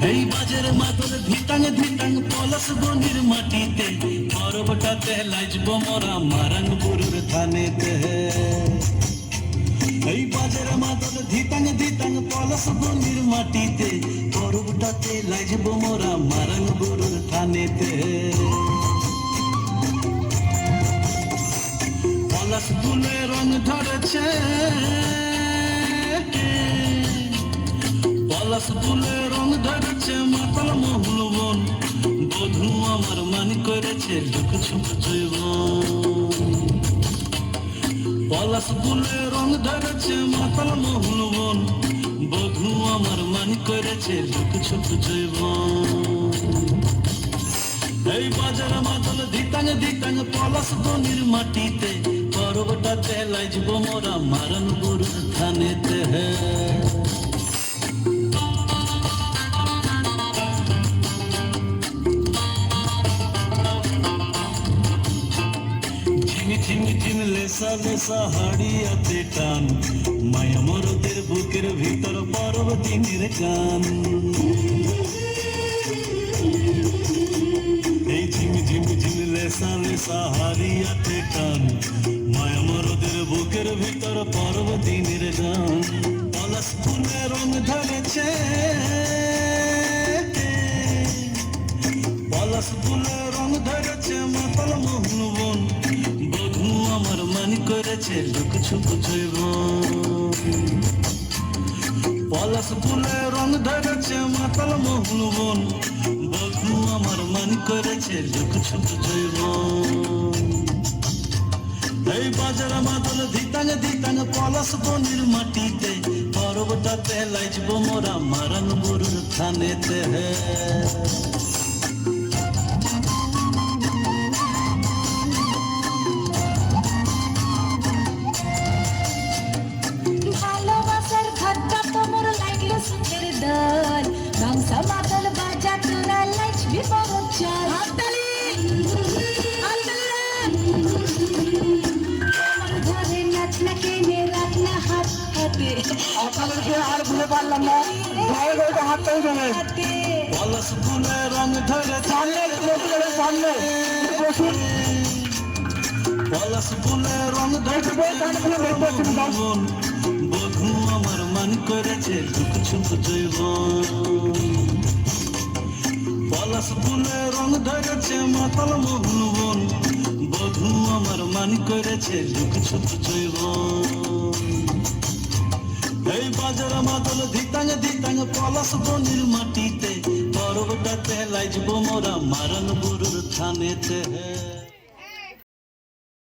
এই বাজের মাদল ধিতাং ধিতাং পলাশ বনির মাটিতে পরবটাতে লাজব মোরা মারাং বুরুর থানেতে এই বাজের মাদল ধিতাং ধিতাং পলাশ বনির মাটিতে পরবটাতে লাজব মোরা মারাং বুরুর থানেতে পলাশ ফুলে রং ধরেছে পলাশ ফুলে রং ধরেছে মাতাল মহুল বন বধূ আমার মান করেছে লুক ছুপ জৈবন পলাশ ফুলে রং ধরেছে মাতাল মহুল বন বধূ আমার মান করেছে লুক ছুপ জৈবন এই বাজার মাদল ধিতাং ধিতাং পলাশ বনির মাটিতে পরবটাতে লাজব মোরা মারান বুরুর থানেতে ঝিম লেসা লেসা হাড়িয়াতে টান মায়া মরদের বুকের ভিতর পর্বতিনীর গান এই ঝিম ঝিম ঝিম লেসা লেসা হাড়িয়াতে টান মায়া মরদের বুকের ভিতর পর্বতিনীর গান পলাশ ফুলে রং ধরেছে পলাশ ফুলে রং ধরেছে মাতাল মহুল বন বধূ আমার মান করেছে লুক ছুপ জৈবন পলাশ ফুলে রং ধরেছে মাতাল মহুল বন বধূ আমার মান করেছে লুক ছুপ জৈবন এই বাজার মাদল ধিতাং ধিতাং পলাশ বনির মাটিতে পরবটাতে লাজব মোরা মারান বুরুর থানেতে ভালোবাসার ঘরটা তোমার লাগলো সুখের দল গামছা মাদল বাজা তোরা লাজবি পরচাল হাততালি আমার ঘরে নাচ না কেনে রাখ না হাত হাতে আপনাদেরকে আর ভুলে পারলাম না ভাই ভাই হাততালি দেবেন পলাশ ফুলে রং ধরেছে সামনে সামনে বসুন পলাশ ফুলে রং ধরেছে বধূ আমার মান করেছে লুক ছুপ জৈবন পলাশ ফুলে রং ধরেছে মাতাল মহুল বন বধূ আমার মান করেছে লুক ছুপ জৈবন এই বাজার মাদল ধিতাং ধিতাং পলাশ বনির মাটিতে পরবটাতে লাজব মোরা মারান বুরুর থানেতে